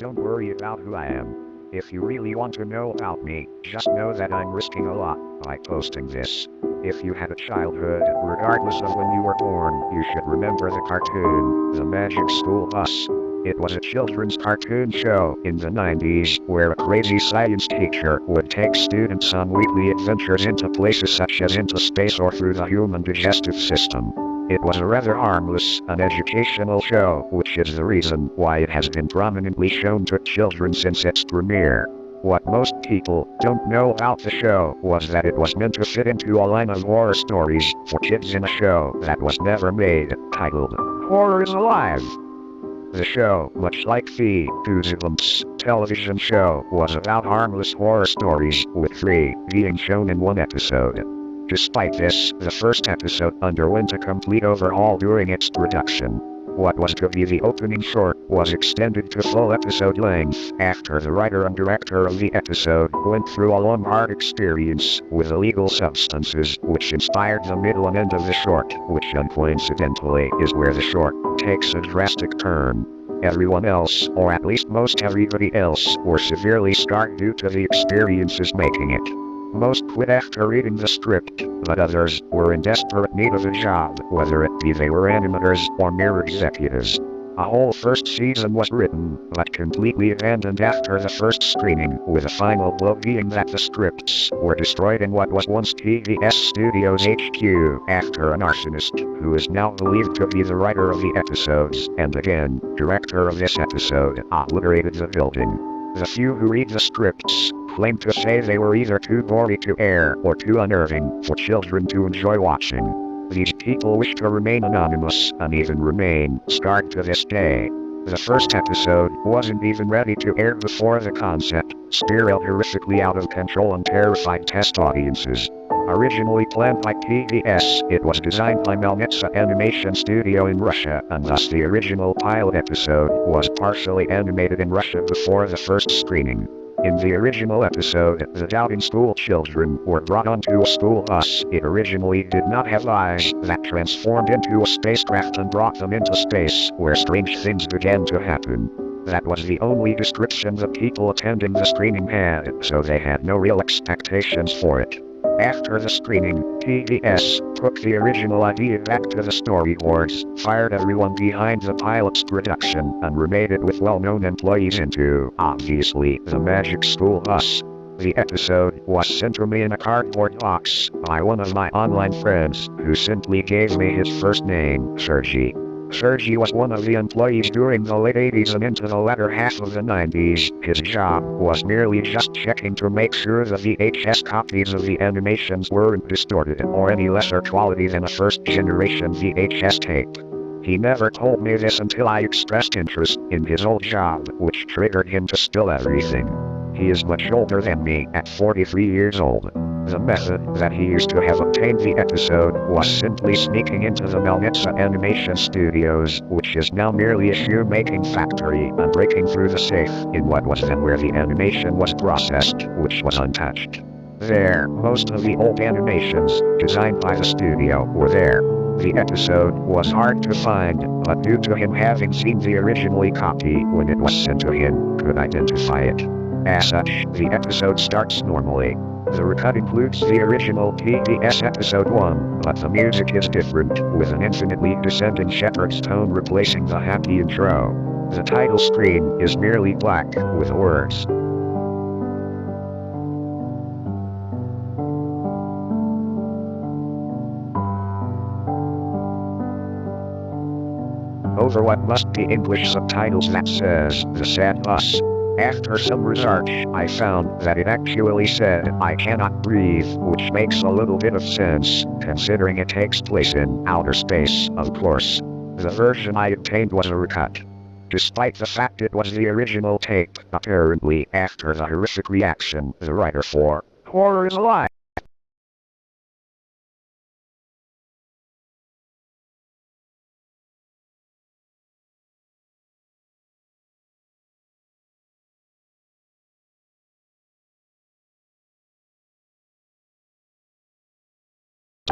Don't worry about who I am. If you really want to know about me, just know that I'm risking a lot by posting this. If you had a childhood, regardless of when you were born, you should remember the cartoon, The Magic School Bus. It was a children's cartoon show in the 90s where a crazy science teacher would take students on weekly adventures into places such as into space or through the human digestive system. It was a rather harmless, an educational show, which is the reason why it has been prominently shown to children since its premiere. What most people don't know about the show was that it was meant to fit into a line of horror stories for kids in a show that was never made, titled Horror is Alive. The show, much like the Goosebumps television show, was about harmless horror stories, with 3 being shown in one episode. Despite this, the first episode underwent a complete overhaul during its production. What was to be the opening short was extended to full episode length after the writer and director of the episode went through a long hard experience with illegal substances, which inspired the middle and end of the short, which uncoincidentally is where the short takes a drastic turn. Everyone else, or at least most everybody else, were severely scarred due to the experiences making it. Most quit after reading the script, but others were in desperate need of a job, whether it be they were animators or mere executives. A whole first season was written, but completely abandoned after the first screening, with a final blow being that the scripts were destroyed in what was once TBS Studios HQ after an arsonist, who is now believed to be the writer of the episodes, and again, director of this episode, obliterated the building. The few who read the scripts claim to say they were either too gory to air or too unnerving for children to enjoy watching. These people wish to remain anonymous and even remain scarred to this day. The first episode wasn't even ready to air before the concept spiraled horrifically out of control and terrified test audiences. Originally planned by PBS, it was designed by Melnitsa Animation Studio in Russia, and thus the original pilot episode was partially animated in Russia before the first screening. In the original episode, the doubting school children were brought onto a school bus. It originally did not have eyes that transformed into a spacecraft and brought them into space, where strange things began to happen. That was the only description the people attending the screening had, so they had no real expectations for it. After the screening, PBS took the original idea back to the storyboards, fired everyone behind the pilot's production, and remade it with well-known employees into, obviously, the Magic School Bus. The episode was sent to me in a cardboard box by one of my online friends, who simply gave me his first name, Sergi. Sergi was one of the employees during the late 80s and into the latter half of the 90s. His job was merely just checking to make sure the VHS copies of the animations weren't distorted or any lesser quality than a first-generation VHS tape. He never told me this until I expressed interest in his old job, which triggered him to spill everything. He is much older than me, at 43 years old. The method that he used to have obtained the episode was simply sneaking into the Melnitsa Animation Studios, which is now merely a shoe-making factory, and breaking through the safe in what was then where the animation was processed, which was untouched. There, most of the old animations, designed by the studio, were there. The episode was hard to find, but due to him having seen the original copy when it was sent to him, could identify it. As such, the episode starts normally. The recut includes the original PBS episode 1, but the music is different, with an infinitely descending shepherd's tone replacing the happy intro. The title screen is merely black, with words. Over what must be English subtitles that says, "The Sad Bus." After some research, I found that it actually said, "I cannot breathe," which makes a little bit of sense, considering it takes place in outer space, of course. The version I obtained was a recut. Despite the fact it was the original tape, apparently, after the horrific reaction, the writer for Horror is Alive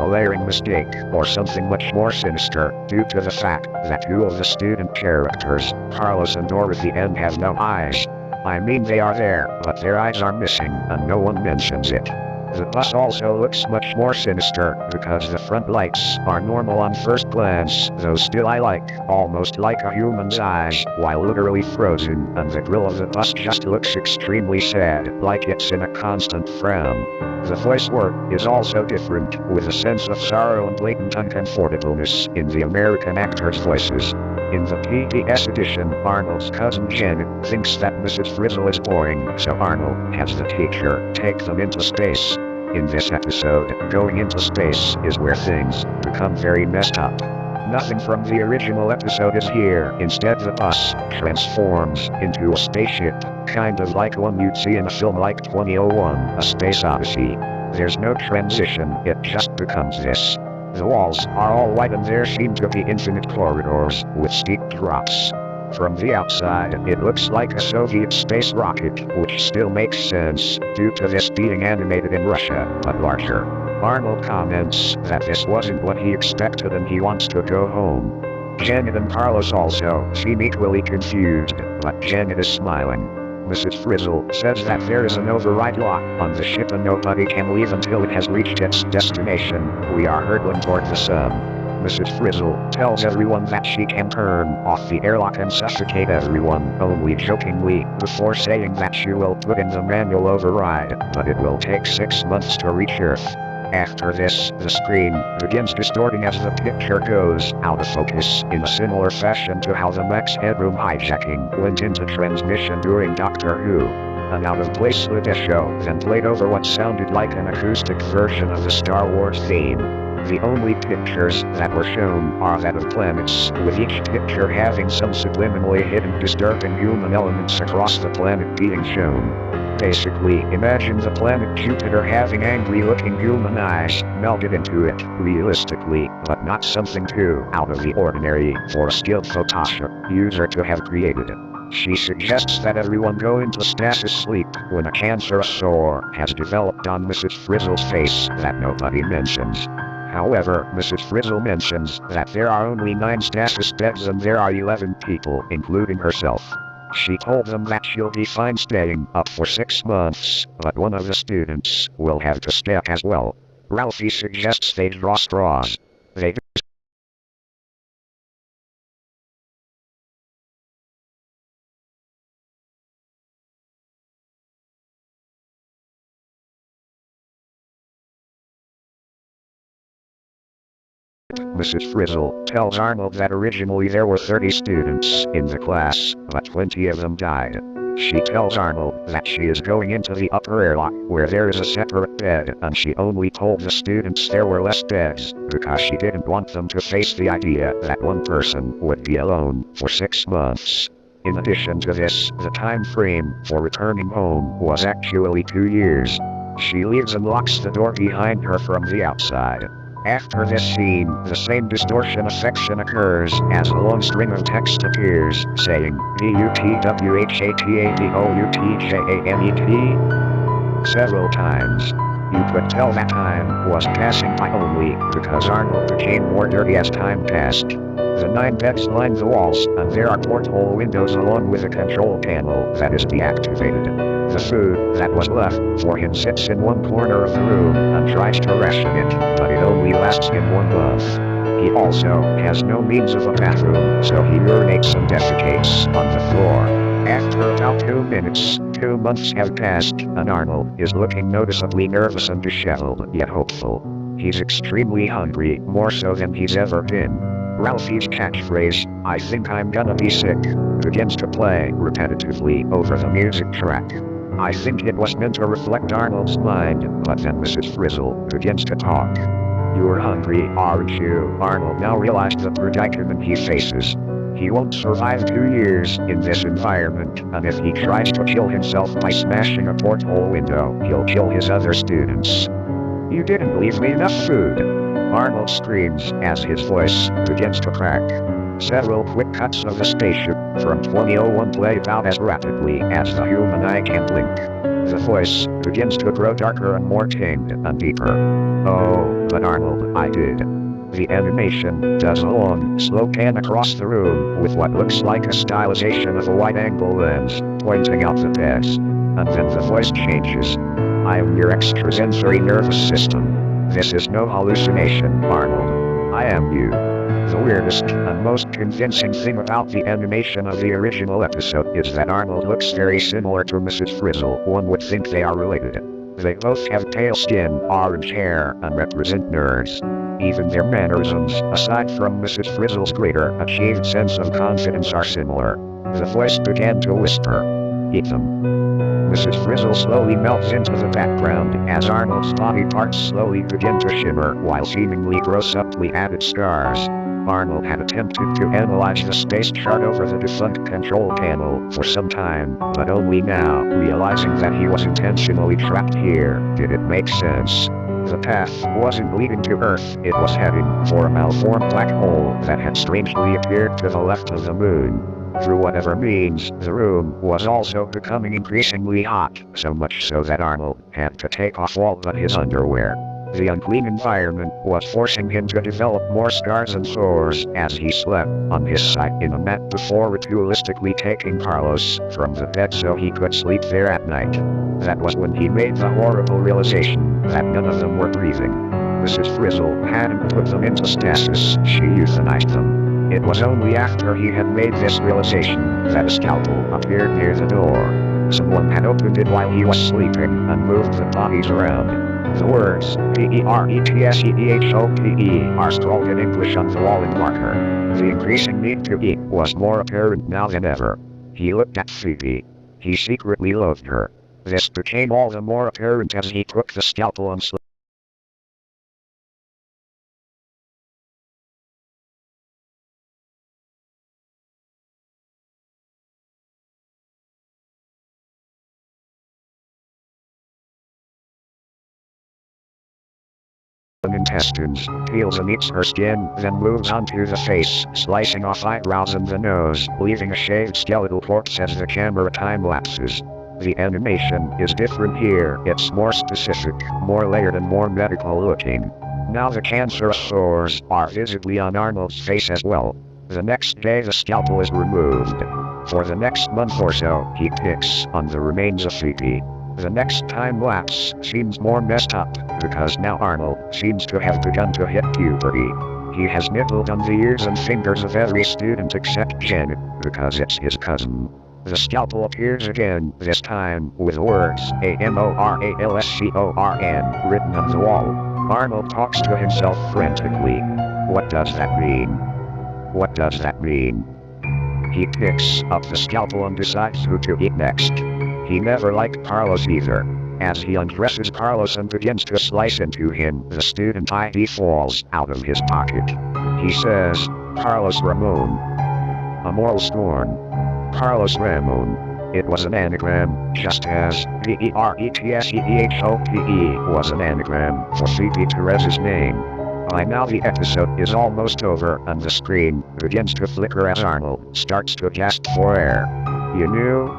glaring mistake, or something much more sinister, due to the fact that two of the student characters, Carlos and Dorothy N, have no eyes. I mean, they are there, but their eyes are missing, and no one mentions it. The bus also looks much more sinister, because the front lights are normal on first glance, though still I like, almost like a human's eyes, while literally frozen, and the grill of the bus just looks extremely sad, like it's in a constant frown. The voice work is also different, with a sense of sorrow and blatant uncomfortableness in the American actors' voices. In the PBS edition, Arnold's cousin Janet thinks that Mrs. Frizzle is boring, so Arnold has the teacher take them into space. In this episode, going into space is where things become very messed up. Nothing from the original episode is here. Instead, the bus transforms into a spaceship, kind of like one you'd see in a film like 2001: A Space Odyssey. There's no transition, it just becomes this. The walls are all white and there seem to be infinite corridors with steep drops. From the outside, it looks like a Soviet space rocket, which still makes sense, due to this being animated in Russia, but larger. Arnold comments that this wasn't what he expected and he wants to go home. Janet and Carlos also seem equally confused, but Janet is smiling. Mrs. Frizzle says that there is an override lock on the ship and nobody can leave until it has reached its destination. We are hurtling toward the sun. Mrs. Frizzle tells everyone that she can turn off the airlock and suffocate everyone, only jokingly, before saying that she will put in the manual override, but it will take 6 months to reach Earth. After this, the screen begins distorting as the picture goes out of focus, in a similar fashion to how the Max Headroom hijacking went into transmission during Doctor Who. An out-of-place slideshow then played over what sounded like an acoustic version of the Star Wars theme. The only pictures that were shown are that of planets, with each picture having some subliminally hidden disturbing human elements across the planet being shown. Basically, imagine the planet Jupiter having angry-looking human eyes melted into it, realistically, but not something too out of the ordinary for a skilled Photoshop user to have created. She suggests that everyone go into stasis sleep when a cancerous sore has developed on Mrs. Frizzle's face that nobody mentions. However, Mrs. Frizzle mentions that there are only 9 stasis beds and there are 11 people, including herself. She told them that she'll be fine staying up for 6 months, but one of the students will have to stay as well. Ralphie suggests they draw straws. They do. Mrs. Frizzle tells Arnold that originally there were 30 students in the class, but 20 of them died. She tells Arnold that she is going into the upper airlock where there is a separate bed, and she only told the students there were less beds because she didn't want them to face the idea that one person would be alone for 6 months. In addition to this, the time frame for returning home was actually 2 years. She leaves and locks the door behind her from the outside. After this scene, the same distortion affection occurs as a long string of text appears, saying, BUTWHATABOUTJANET several times. You could tell that time was passing by only because Arnold became more dirty as time passed. The 9 beds line the walls, and there are porthole windows along with a control panel that is deactivated. The food that was left for him sits in one corner of the room and tries to ration it, but it only lasts him 1 month. He also has no means of a bathroom, so he urinates and defecates on the floor. After about 2 minutes, 2 months have passed, and Arnold is looking noticeably nervous and disheveled, yet hopeful. He's extremely hungry, more so than he's ever been. Ralphie's catchphrase, "I think I'm gonna be sick," begins to play repetitively over the music track. I think it was meant to reflect Arnold's mind, but then Mrs. Frizzle begins to talk. "You're hungry, aren't you?" Arnold now realized the predicament he faces. He won't survive 2 years in this environment, and if he tries to kill himself by smashing a porthole window, he'll kill his other students. "You didn't leave me enough food," Arnold screams as his voice begins to crack. Several quick cuts of the spaceship from 2001 play out as rapidly as the human eye can blink. The voice begins to grow darker and more tamed and deeper. Oh, but Arnold, I did. The animation does a long, slow pan across the room with what looks like a stylization of a wide-angle lens, pointing out the beds. And then the voice changes. I am your extrasensory nervous system. This is no hallucination, Arnold. I am you. The weirdest and most convincing thing about the animation of the original episode is that Arnold looks very similar to Mrs. Frizzle. One would think they are related. They both have pale skin, orange hair, and represent nerds. Even their mannerisms, aside from Mrs. Frizzle's greater, achieved sense of confidence, are similar. The voice began to whisper, "Eat them." Mrs. Frizzle slowly melts into the background as Arnold's body parts slowly begin to shimmer while seemingly gross-uply added stars. Arnold had attempted to analyze the space chart over the defunct control panel for some time, but only now, realizing that he was intentionally trapped here, did it make sense. The path wasn't leading to Earth, it was heading for a malformed black hole that had strangely appeared to the left of the moon. Through whatever means, the room was also becoming increasingly hot, so much so that Arnold had to take off all but his underwear. The unclean environment was forcing him to develop more scars and sores as he slept on his side in a mat before ritualistically taking Carlos from the bed so he could sleep there at night. That was when he made the horrible realization that none of them were breathing. Mrs. Frizzle hadn't put them into stasis, she euthanized them. It was only after he had made this realization that a scalpel appeared near the door. Someone had opened it while he was sleeping and moved the bodies around. The words, "P-E-R-E-T-S-E-D-H-O-P-E" are scrawled in English on the wall in marker. The increasing need to eat was more apparent now than ever. He looked at Phoebe. He secretly loathed her. This became all the more apparent as he took the scalpel and intestines, peels and eats her skin, then moves on to the face, slicing off eyebrows and the nose, leaving a shaved skeletal corpse as the camera time-lapses. The animation is different here, it's more specific, more layered and more medical looking. Now the cancerous sores are visibly on Arnold's face as well. The next day the scalpel is removed. For the next month or so, he picks on the remains of Phoebe. The next time lapse seems more messed up, because now Arnold seems to have begun to hit puberty. He has nibbled on the ears and fingers of every student except Janet, because it's his cousin. The scalpel appears again, this time with the words "AMORALSCORN" written on the wall. Arnold talks to himself frantically. What does that mean? What does that mean? He picks up the scalpel and decides who to eat next. He never liked Carlos either. As he undresses Carlos and begins to slice into him, the student ID falls out of his pocket. He says, "Carlos Ramon." A moral scorn. Carlos Ramon. It was an anagram, just as "PERETSEDHOPE" was an anagram for Phoebe Therez's name. By now the episode is almost over and the screen begins to flicker as Arnold starts to gasp for air. You knew?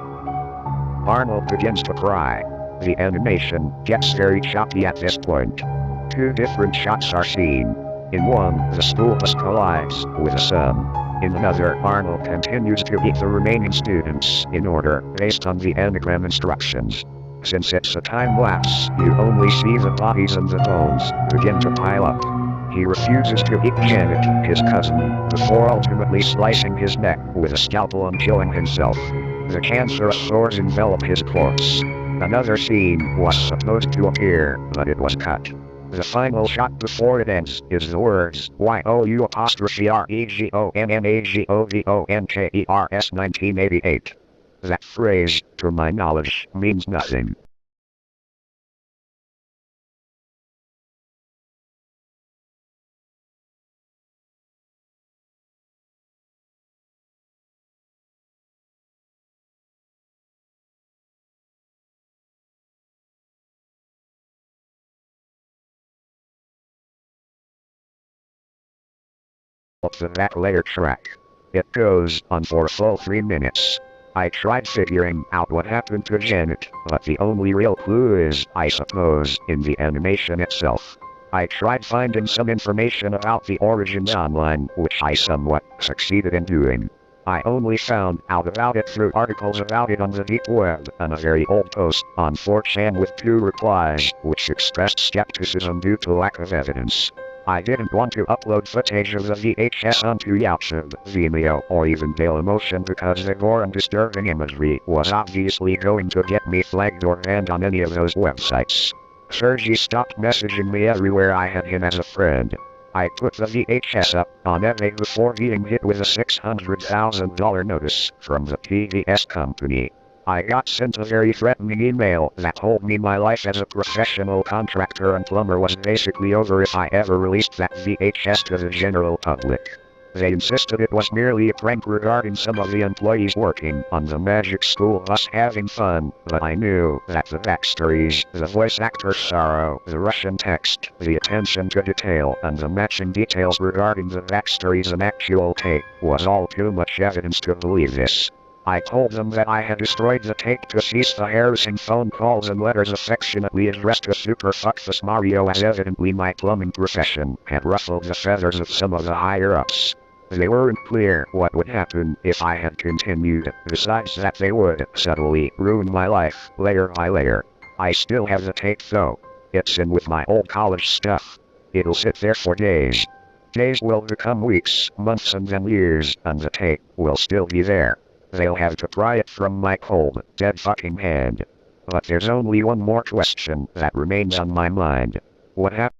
Arnold begins to cry. The animation gets very choppy at this point. Two different shots are seen. In one, the school bus collides with a sun. In another, Arnold continues to eat the remaining students in order based on the anagram instructions. Since it's a time lapse, you only see the bodies and the bones begin to pile up. He refuses to eat Janet, his cousin, before ultimately slicing his neck with a scalpel and killing himself. The cancerous sores envelop his corpse. Another scene was supposed to appear, but it was cut. The final shot before it ends is the words "YOU'REGONNAGOVONKERS 1988. That phrase, to my knowledge, means nothing. The back layer track. It goes on for a full 3 minutes. I tried figuring out what happened to Janet, but the only real clue is, I suppose, in the animation itself. I tried finding some information about the origins online, which I somewhat succeeded in doing. I only found out about it through articles about it on the deep web, and a very old post on 4chan with 2 replies, which expressed skepticism due to lack of evidence. I didn't want to upload footage of the VHS onto YouTube, Vimeo, or even Dailymotion because the gore and disturbing imagery was obviously going to get me flagged or banned on any of those websites. Sergi stopped messaging me everywhere I had him as a friend. I put the VHS up on eBay before being hit with a $600,000 notice from the PVS company. I got sent a very threatening email that told me my life as a professional contractor and plumber was basically over if I ever released that VHS to the general public. They insisted it was merely a prank regarding some of the employees working on the magic school bus having fun, but I knew that the backstories, the voice actor's sorrow, the Russian text, the attention to detail, and the matching details regarding the backstories and actual tape was all too much evidence to believe this. I told them that I had destroyed the tape to cease the harassing phone calls and letters affectionately addressed to Super Fuckface Mario, as evidently my plumbing profession had ruffled the feathers of some of the higher-ups. They weren't clear what would happen if I had continued, besides that they would subtly ruin my life layer by layer. I still have the tape though. It's in with my old college stuff. It'll sit there for days. Days will become weeks, months, and then years, and the tape will still be there. They'll have to pry it from my cold, dead fucking hand. But there's only one more question that remains on my mind. What happened?